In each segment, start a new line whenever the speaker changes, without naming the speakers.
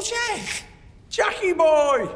Oh, Jack! Jackie boy!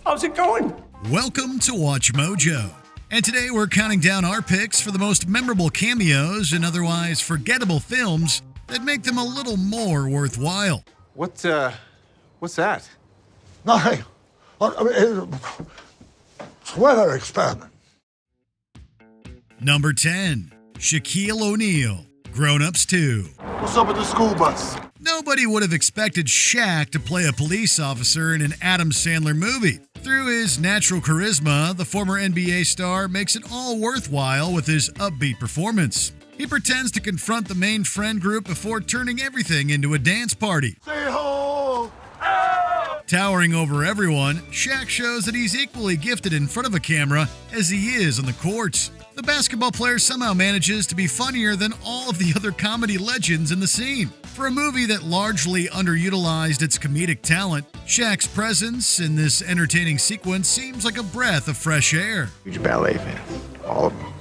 How's it going?
Welcome to Watch Mojo. And today we're counting down our picks for the most memorable cameos and otherwise forgettable films that make them a little more worthwhile.
What's that?
Nothing. It's weather experiment.
Number 10, Shaquille O'Neal, Grown Ups 2.
What's up with the school bus?
Nobody would have expected Shaq to play a police officer in an Adam Sandler movie. Through his natural charisma, the former NBA star makes it all worthwhile with his upbeat performance. He pretends to confront the main friend group before turning everything into a dance party.
Say ho!
Towering over everyone, Shaq shows that he's equally gifted in front of a camera as he is on the courts. The basketball player somehow manages to be funnier than all of the other comedy legends in the scene. For a movie that largely underutilized its comedic talent, Shaq's presence in this entertaining sequence seems like a breath of fresh air.
Huge ballet fan. All of them.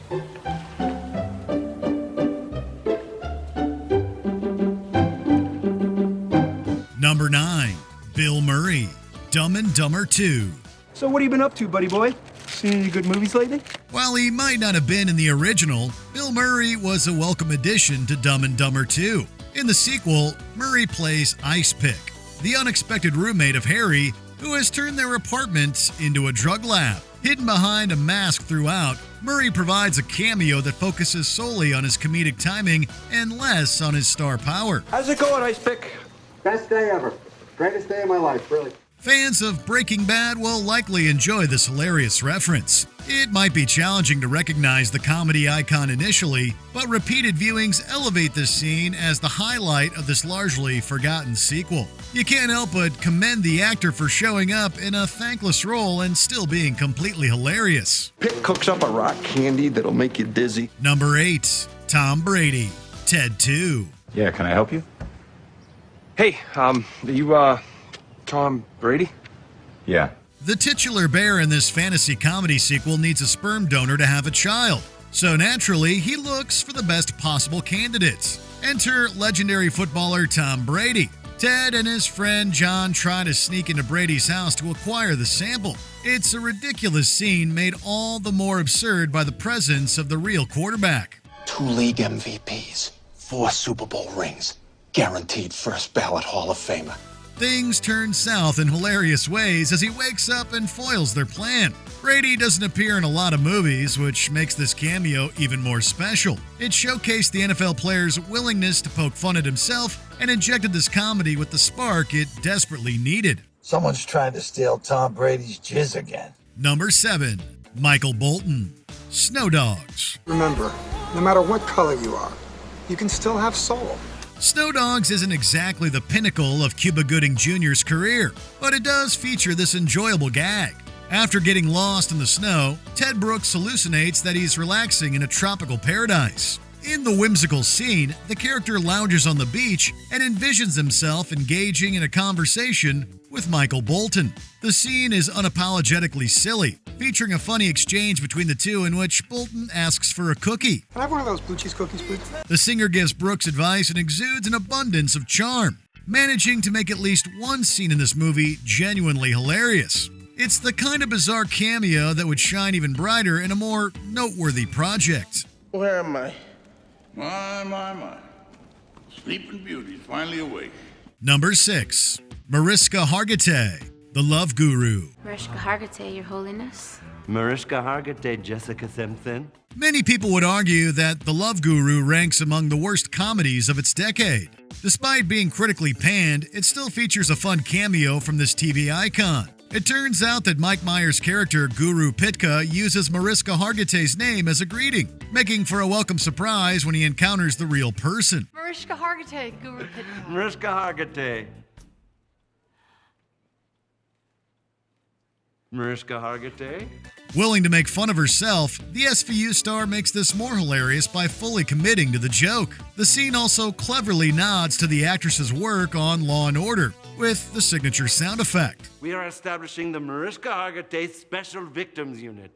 Number 9, Bill Murray, Dumb and Dumber 2.
So what have you been up to, buddy boy? Seen any good movies lately?
While he might not have been in the original, Bill Murray was a welcome addition to Dumb and Dumber 2. In the sequel, Murray plays Ice Pick, the unexpected roommate of Harry, who has turned their apartment into a drug lab. Hidden behind a mask throughout, Murray provides a cameo that focuses solely on his comedic timing and less on his star power.
How's it going, Ice Pick?
Best day ever. Greatest day of my life, really.
Fans of Breaking Bad will likely enjoy this hilarious reference. It might be challenging to recognize the comedy icon initially, but repeated viewings elevate this scene as the highlight of this largely forgotten sequel. You can't help but commend the actor for showing up in a thankless role and still being completely hilarious.
Pick cooks up a rock candy that'll make you dizzy.
Number 8, Tom Brady, Ted 2.
Yeah, can I help you?
Hey, are you, Tom Brady?
Yeah.
The titular bear in this fantasy comedy sequel needs a sperm donor to have a child. So naturally, he looks for the best possible candidates. Enter legendary footballer Tom Brady. Ted and his friend John try to sneak into Brady's house to acquire the sample. It's a ridiculous scene made all the more absurd by the presence of the real quarterback.
2 league MVPs, 4 Super Bowl rings, guaranteed first ballot Hall of Famer.
Things turn south in hilarious ways as he wakes up and foils their plan. Brady doesn't appear in a lot of movies, which makes this cameo even more special. It showcased the NFL player's willingness to poke fun at himself and injected this comedy with the spark it desperately needed.
Someone's trying to steal Tom Brady's jizz again.
Number 7, Michael Bolton, Snow Dogs.
Remember, no matter what color you are, you can still have soul.
Snow Dogs isn't exactly the pinnacle of Cuba Gooding Jr.'s career, but it does feature this enjoyable gag. After getting lost in the snow, Ted Brooks hallucinates that he's relaxing in a tropical paradise. In the whimsical scene, the character lounges on the beach and envisions himself engaging in a conversation with Michael Bolton. The scene is unapologetically silly, featuring a funny exchange between the two in which Bolton asks for a cookie.
Can I have one of those blue cheese cookies, please?
The singer gives Brooks advice and exudes an abundance of charm, managing to make at least one scene in this movie genuinely hilarious. It's the kind of bizarre cameo that would shine even brighter in a more noteworthy project.
Where am I?
My. Sleeping Beauty's finally awake.
Number 6, Mariska Hargitay, The Love Guru.
Mariska Hargitay, Your Holiness.
Mariska Hargitay, Jessica Simpson.
Many people would argue that The Love Guru ranks among the worst comedies of its decade. Despite being critically panned, it still features a fun cameo from this TV icon. It turns out that Mike Myers' character, Guru Pitka, uses Mariska Hargitay's name as a greeting, making for a welcome surprise when he encounters the real person.
Mariska Hargitay, Guru Pitka.
Mariska Hargitay. Mariska Hargitay?
Willing to make fun of herself, the SVU star makes this more hilarious by fully committing to the joke. The scene also cleverly nods to the actress's work on Law & Order, with the signature sound effect.
We are establishing the Mariska Hargitay Special Victims Unit.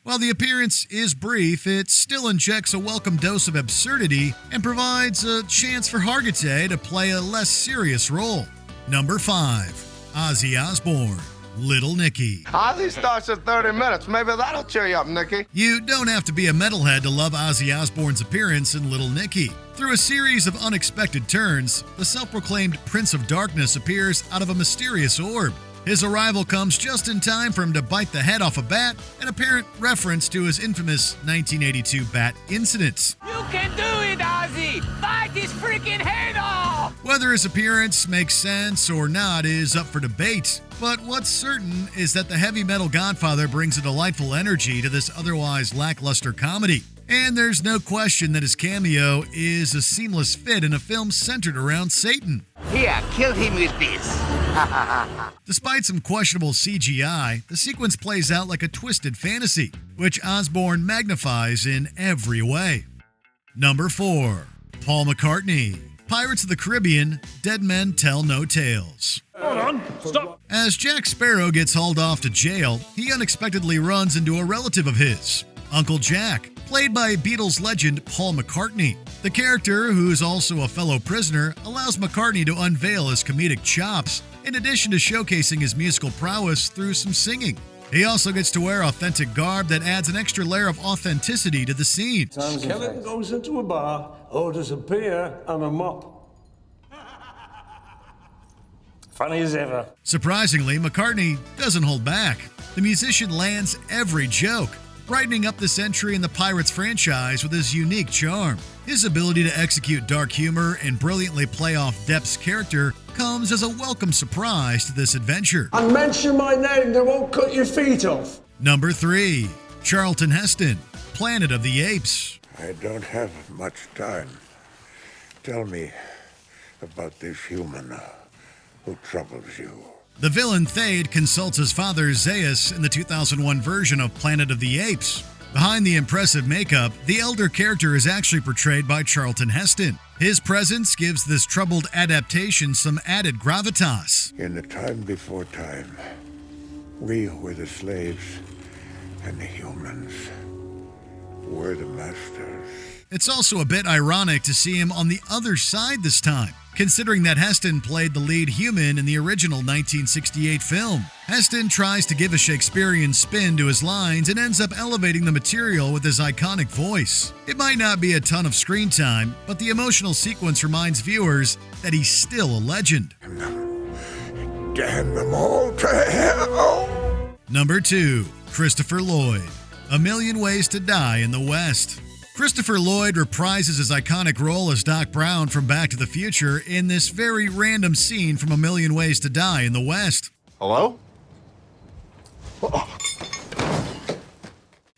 While the appearance is brief, it still injects a welcome dose of absurdity and provides a chance for Hargitay to play a less serious role. Number 5. Azie Osborne, Little Nicky.
Ozzy starts at 30 minutes. Maybe that'll cheer you up, Nicky.
You don't have to be a metalhead to love Ozzy Osbourne's appearance in Little Nicky. Through a series of unexpected turns, the self-proclaimed Prince of Darkness appears out of a mysterious orb. His arrival comes just in time for him to bite the head off a bat, an apparent reference to his infamous 1982 bat incident.
You can do it, Ozzy! Bite his freaking head off!
Whether his appearance makes sense or not is up for debate, but what's certain is that the heavy metal godfather brings a delightful energy to this otherwise lackluster comedy. And there's no question that his cameo is a seamless fit in a film centered around Satan.
Here, kill him with this.
Despite some questionable CGI, the sequence plays out like a twisted fantasy, which Osborne magnifies in every way. Number 4. Paul McCartney, Pirates of the Caribbean, Dead Men Tell No Tales.
Hold on, stop.
As Jack Sparrow gets hauled off to jail, he unexpectedly runs into a relative of his, Uncle Jack, played by Beatles legend Paul McCartney. The character, who is also a fellow prisoner, allows McCartney to unveil his comedic chops, in addition to showcasing his musical prowess through some singing. He also gets to wear authentic garb that adds an extra layer of authenticity to the scene.
Skeleton goes into a bar, orders a beer and a mop. Funny as ever.
Surprisingly, McCartney doesn't hold back. The musician lands every joke, brightening up this entry in the Pirates franchise with his unique charm. His ability to execute dark humor and brilliantly play off Depp's character comes as a welcome surprise to this adventure.
And mention my name, they won't cut your feet off.
Number 3. Charlton Heston, Planet of the Apes.
I don't have much time. Tell me about this human who troubles you.
The villain Thade consults his father Zeus in the 2001 version of Planet of the Apes. Behind the impressive makeup, the elder character is actually portrayed by Charlton Heston. His presence gives this troubled adaptation some added gravitas.
In the time before time, we were the slaves, and the humans were the masters.
It's also a bit ironic to see him on the other side this time, considering that Heston played the lead human in the original 1968 film. Heston tries to give a Shakespearean spin to his lines and ends up elevating the material with his iconic voice. It might not be a ton of screen time, but the emotional sequence reminds viewers that he's still a legend.
Damn them all to hell!
Number 2. Christopher Lloyd, A Million Ways to Die in the West. Christopher Lloyd reprises his iconic role as Doc Brown from Back to the Future in this very random scene from A Million Ways to Die in the West.
Hello?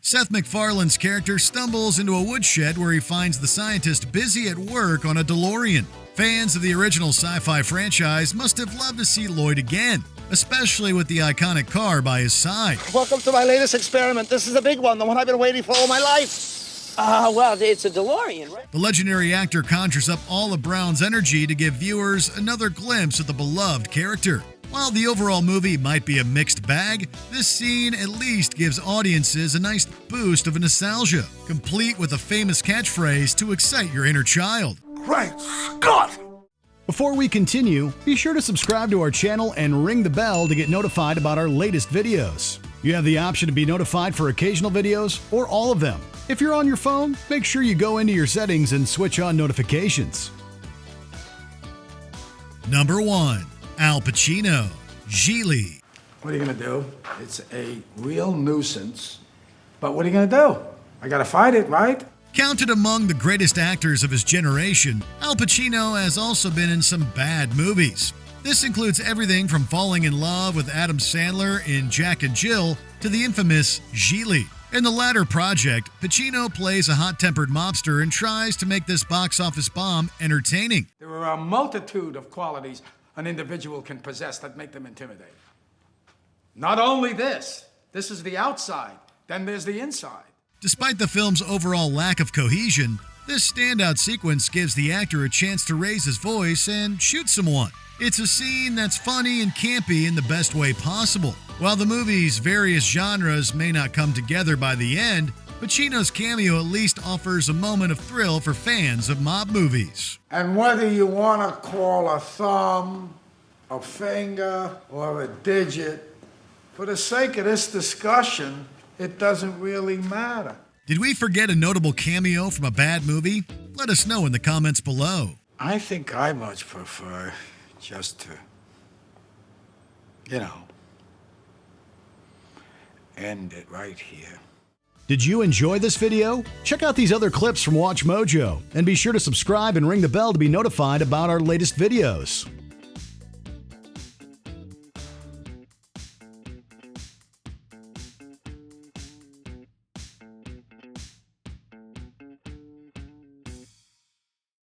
Seth MacFarlane's character stumbles into a woodshed where he finds the scientist busy at work on a DeLorean. Fans of the original sci-fi franchise must have loved to see Lloyd again, especially with the iconic car by his side.
Welcome to my latest experiment. This is the big one, the one I've been waiting for all my life. Well, it's a DeLorean, right?
The legendary actor conjures up all of Brown's energy to give viewers another glimpse of the beloved character. While the overall movie might be a mixed bag, this scene at least gives audiences a nice boost of nostalgia, complete with a famous catchphrase to excite your inner child.
Great Scott!
Before we continue, be sure to subscribe to our channel and ring the bell to get notified about our latest videos. You have the option to be notified for occasional videos or all of them. If you're on your phone, make sure you go into your settings and switch on notifications.
Number 1. Al Pacino, Gigli.
What are you going to do? It's a real nuisance. But what are you going to do? I got to fight it, right?
Counted among the greatest actors of his generation, Al Pacino has also been in some bad movies. This includes everything from falling in love with Adam Sandler in Jack and Jill to the infamous Gigli. In the latter project, Pacino plays a hot-tempered mobster and tries to make this box office bomb entertaining.
There are a multitude of qualities an individual can possess that make them intimidating. Not only this is the outside, then there's the inside.
Despite the film's overall lack of cohesion, This standout sequence gives the actor a chance to raise his voice and shoot someone. It's a scene that's funny and campy in the best way possible. While the movie's various genres may not come together by the end, Pacino's cameo at least offers a moment of thrill for fans of mob movies.
And whether you want to call a thumb, a finger, or a digit, for the sake of this discussion, it doesn't really matter.
Did we forget a notable cameo from a bad movie? Let us know in the comments below.
I think I much prefer just to, end it right here.
Did you enjoy this video? Check out these other clips from WatchMojo and be sure to subscribe and ring the bell to be notified about our latest videos.